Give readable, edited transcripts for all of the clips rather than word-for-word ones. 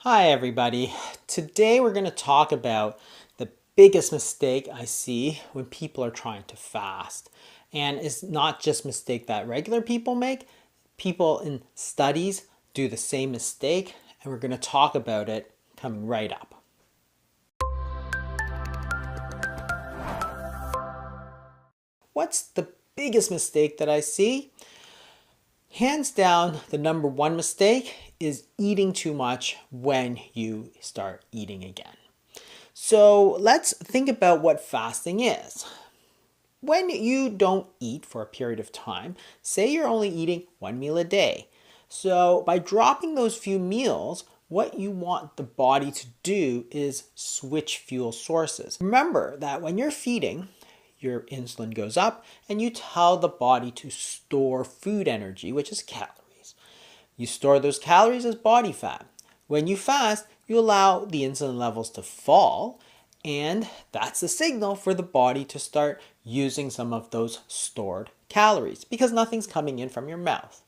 Hi everybody. Today we're going to talk about the biggest mistake I see when people are trying to fast. And it's not just a mistake that regular people make. People in studies do the same mistake, and we're going to talk about it coming right up. What's the biggest mistake that I see? Hands down, the number one mistake is eating too much when you start eating again. So let's think about what fasting is. When you don't eat for a period of time, say you're only eating one meal a day. So by dropping those few meals, what you want the body to do is switch fuel sources. Remember that when you're feeding, your insulin goes up and you tell the body to store food energy, which is calories. You store those calories as body fat. When you fast, you allow the insulin levels to fall, and that's the signal for the body to start using some of those stored calories because nothing's coming in from your mouth.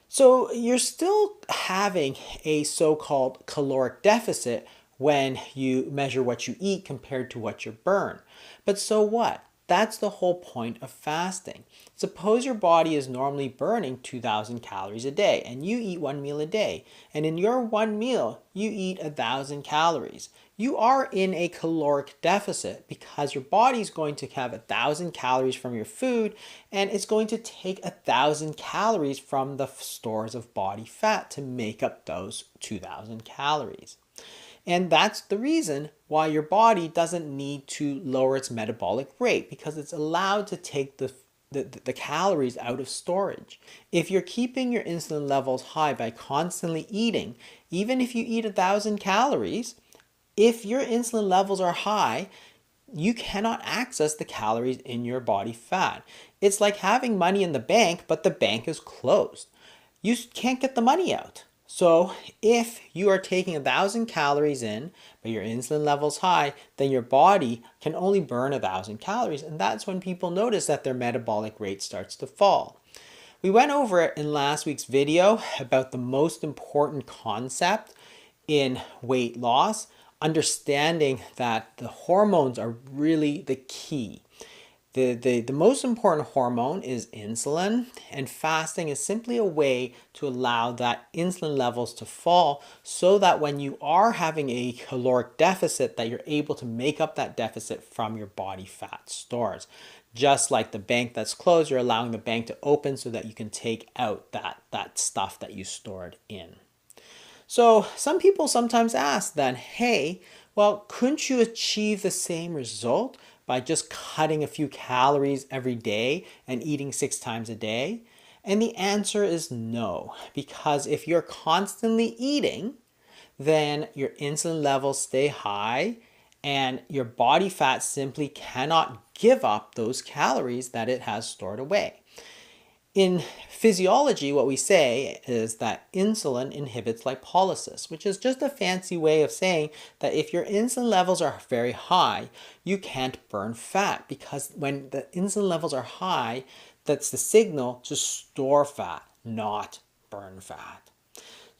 So you're still having a so-called caloric deficit when you measure what you eat compared to what you burn. But so what? That's the whole point of fasting. Suppose your body is normally burning 2,000 calories a day and you eat one meal a day. And in your one meal, you eat 1,000 calories. You are in a caloric deficit because your body is going to have 1,000 calories from your food, and it's going to take 1,000 calories from the stores of body fat to make up those 2,000 calories. And that's the reason why your body doesn't need to lower its metabolic rate, because it's allowed to take the calories out of storage. If you're keeping your insulin levels high by constantly eating, even if you eat 1,000 calories, if your insulin levels are high, you cannot access the calories in your body fat. It's like having money in the bank, but the bank is closed. You can't get the money out. So if you are taking 1,000 calories in, but your insulin level's high, then your body can only burn 1,000 calories. And that's when people notice that their metabolic rate starts to fall. We went over it in last week's video about the most important concept in weight loss, understanding that the hormones are really the key. The most important hormone is insulin, and fasting is simply a way to allow that insulin levels to fall so that when you are having a caloric deficit, that you're able to make up that deficit from your body fat stores. Just like the bank that's closed, you're allowing the bank to open so that you can take out that stuff that you stored in. So some people sometimes ask then, hey, well, couldn't you achieve the same result by just cutting a few calories every day and eating 6 times a day? And the answer is no, because if you're constantly eating, then your insulin levels stay high and your body fat simply cannot give up those calories that it has stored away. In physiology, what we say is that insulin inhibits lipolysis, which is just a fancy way of saying that if your insulin levels are very high, you can't burn fat, because when the insulin levels are high, that's the signal to store fat, not burn fat.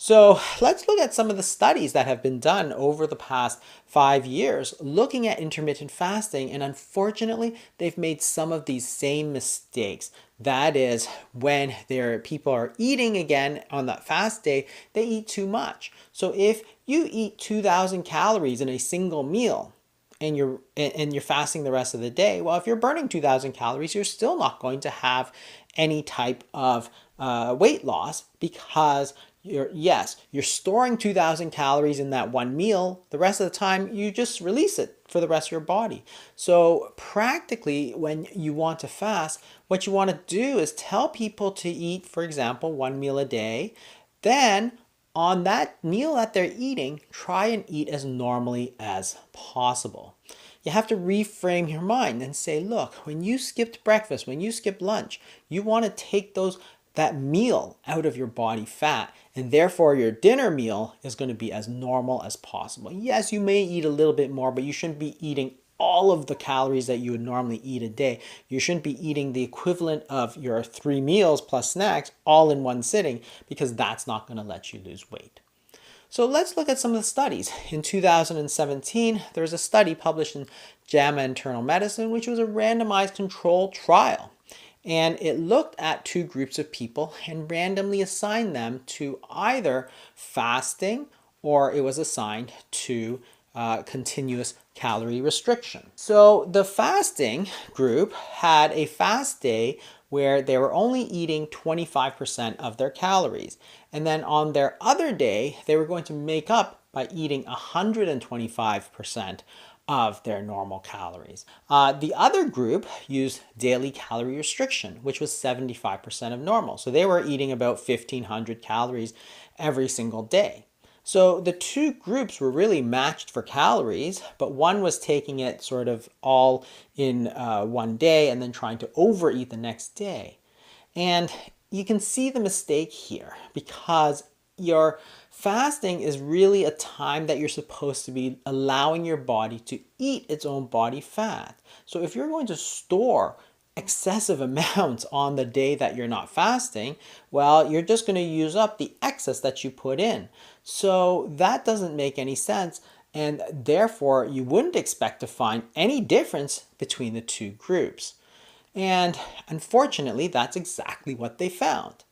So let's look at some of the studies that have been done over the past 5 years looking at intermittent fasting, and unfortunately they've made some of these same mistakes. That is, when people are eating again on that fast day, they eat too much. So if you eat 2,000 calories in a single meal, and you're fasting the rest of the day, well, if you're burning 2,000 calories, you're still not going to have any type of weight loss, because you're storing 2,000 calories in that one meal. The rest of the time, you just release it for the rest of your body. So practically, when you want to fast, what you want to do is tell people to eat, for example, one meal a day. Then on that meal that they're eating, try and eat as normally as possible. You have to reframe your mind and say, look, when you skipped breakfast, when you skipped lunch, you want to take that meal out of your body fat, and therefore your dinner meal is going to be as normal as possible. Yes, you may eat a little bit more, but you shouldn't be eating all of the calories that you would normally eat a day. You shouldn't be eating the equivalent of your 3 meals plus snacks all in one sitting, because that's not going to let you lose weight. So let's look at some of the studies. In 2017, there was a study published in JAMA Internal Medicine, which was a randomized controlled trial. And it looked at two groups of people and randomly assigned them to either fasting or it was assigned to continuous calorie restriction. So the fasting group had a fast day where they were only eating 25% of their calories. And then on their other day, they were going to make up by eating 125% of their normal calories. The other group used daily calorie restriction, which was 75% of normal. So they were eating about 1,500 calories every single day. So the two groups were really matched for calories, but one was taking it sort of all in one day and then trying to overeat the next day. And you can see the mistake here because your fasting is really a time that you're supposed to be allowing your body to eat its own body fat. So if you're going to store excessive amounts on the day that you're not fasting, well, you're just going to use up the excess that you put in. So that doesn't make any sense, and therefore you wouldn't expect to find any difference between the two groups. And unfortunately, that's exactly what they found.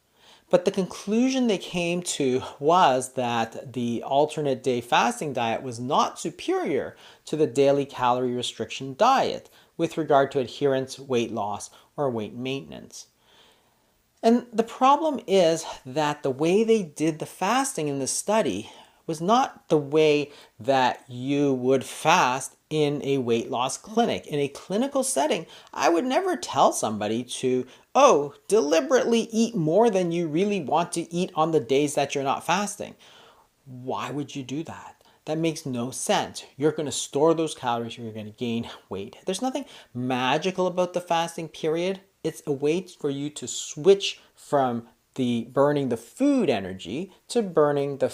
But the conclusion they came to was that the alternate day fasting diet was not superior to the daily calorie restriction diet with regard to adherence, weight loss, or weight maintenance. And the problem is that the way they did the fasting in this study was not the way that you would fast in a weight loss clinic. In a clinical setting, I would never tell somebody to, deliberately eat more than you really want to eat on the days that you're not fasting. Why would you do that? That makes no sense. You're going to store those calories, you're going to gain weight. There's nothing magical about the fasting period. It's a way for you to switch from burning the food energy to burning the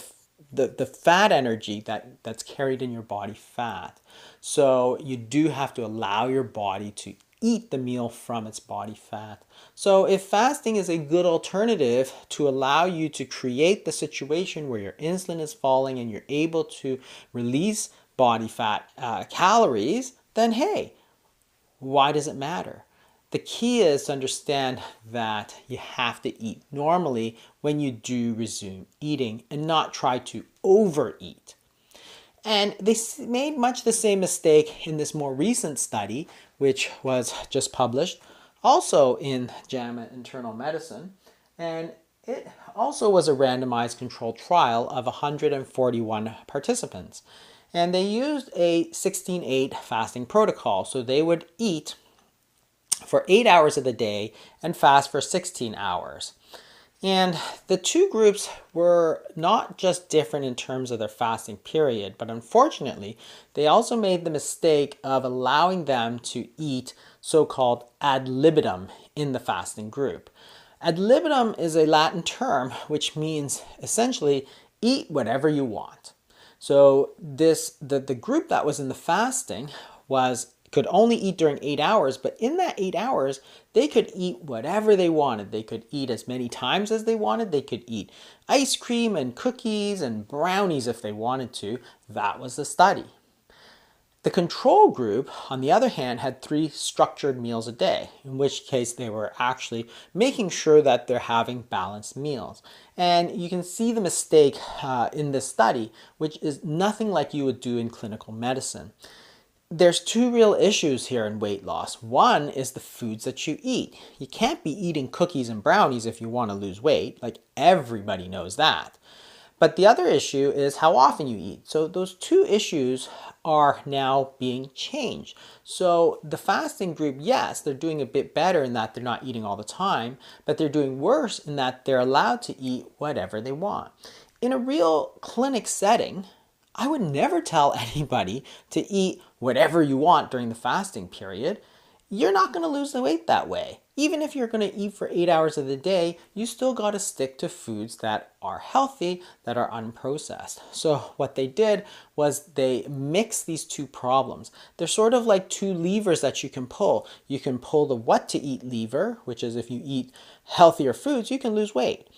fat energy that's carried in your body fat. So you do have to allow your body to eat the meal from its body fat. So if fasting is a good alternative to allow you to create the situation where your insulin is falling and you're able to release body fat calories, then hey, why does it matter? The key is to understand that you have to eat normally when you do resume eating and not try to overeat. And they made much the same mistake in this more recent study, which was just published, also in JAMA Internal Medicine. And it also was a randomized controlled trial of 141 participants. And they used a 16-8 fasting protocol. So they would eat for 8 hours of the day and fast for 16 hours. And the two groups were not just different in terms of their fasting period, but unfortunately, they also made the mistake of allowing them to eat so-called ad libitum in the fasting group. Ad libitum is a Latin term which means essentially eat whatever you want. So the group that was in the fasting could only eat during 8 hours, but in that 8 hours, they could eat whatever they wanted. They could eat as many times as they wanted. They could eat ice cream and cookies and brownies if they wanted to. That was the study. The control group, on the other hand, had 3 structured meals a day, in which case they were actually making sure that they're having balanced meals. And you can see the mistake in this study, which is nothing like you would do in clinical medicine. There's 2 real issues here in weight loss. One is the foods that you eat. You can't be eating cookies and brownies if you want to lose weight. Like, everybody knows that. But the other issue is how often you eat. So those 2 issues are now being changed. So the fasting group, yes, they're doing a bit better in that they're not eating all the time, but they're doing worse in that they're allowed to eat whatever they want. In a real clinic setting, I would never tell anybody to eat whatever you want during the fasting period. You're not going to lose the weight that way. Even if you're going to eat for 8 hours of the day, you still got to stick to foods that are healthy, that are unprocessed. So what they did was they mixed these 2 problems. They're sort of like 2 levers that you can pull. You can pull the what to eat lever, which is if you eat healthier foods, you can lose weight.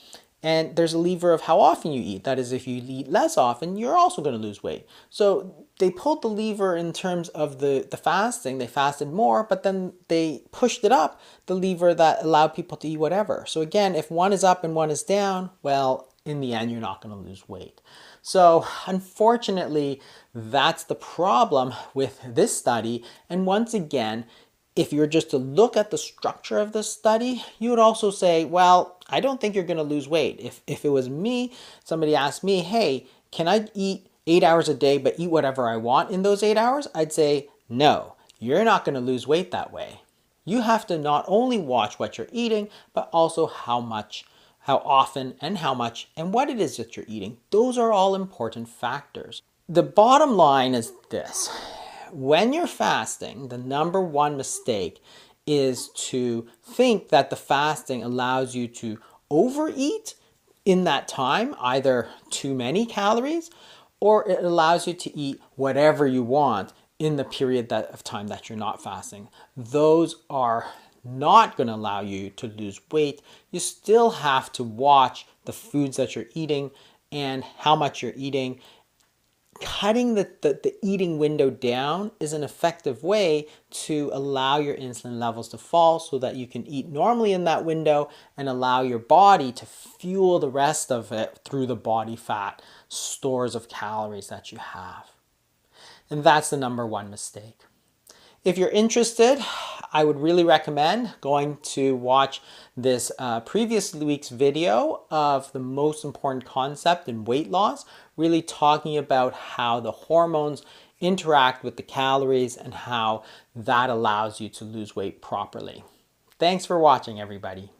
And there's a lever of how often you eat. That is, if you eat less often, you're also going to lose weight. So they pulled the lever in terms of the fasting. They fasted more, but then they pushed it up, the lever that allowed people to eat whatever. So again, if one is up and one is down, well, in the end, you're not going to lose weight. So unfortunately, that's the problem with this study. And once again, if you're just to look at the structure of the study, you would also say, well, I don't think you're going to lose weight. If it was me, somebody asked me, hey, can I eat 8 hours a day but eat whatever I want in those 8 hours? I'd say, no, you're not going to lose weight that way. You have to not only watch what you're eating, but also how much, how often, and how much, and what it is that you're eating. Those are all important factors. The bottom line is this. When you're fasting, the number one mistake is to think that the fasting allows you to overeat in that time, either too many calories, or it allows you to eat whatever you want in the period of time that you're not fasting. Those are not going to allow you to lose weight. You still have to watch the foods that you're eating and how much you're eating. Cutting the eating window down is an effective way to allow your insulin levels to fall so that you can eat normally in that window and allow your body to fuel the rest of it through the body fat stores of calories that you have. And that's the number one mistake. If you're interested, I would really recommend going to watch this previous week's video of the most important concept in weight loss, really talking about how the hormones interact with the calories and how that allows you to lose weight properly. Thanks for watching, everybody.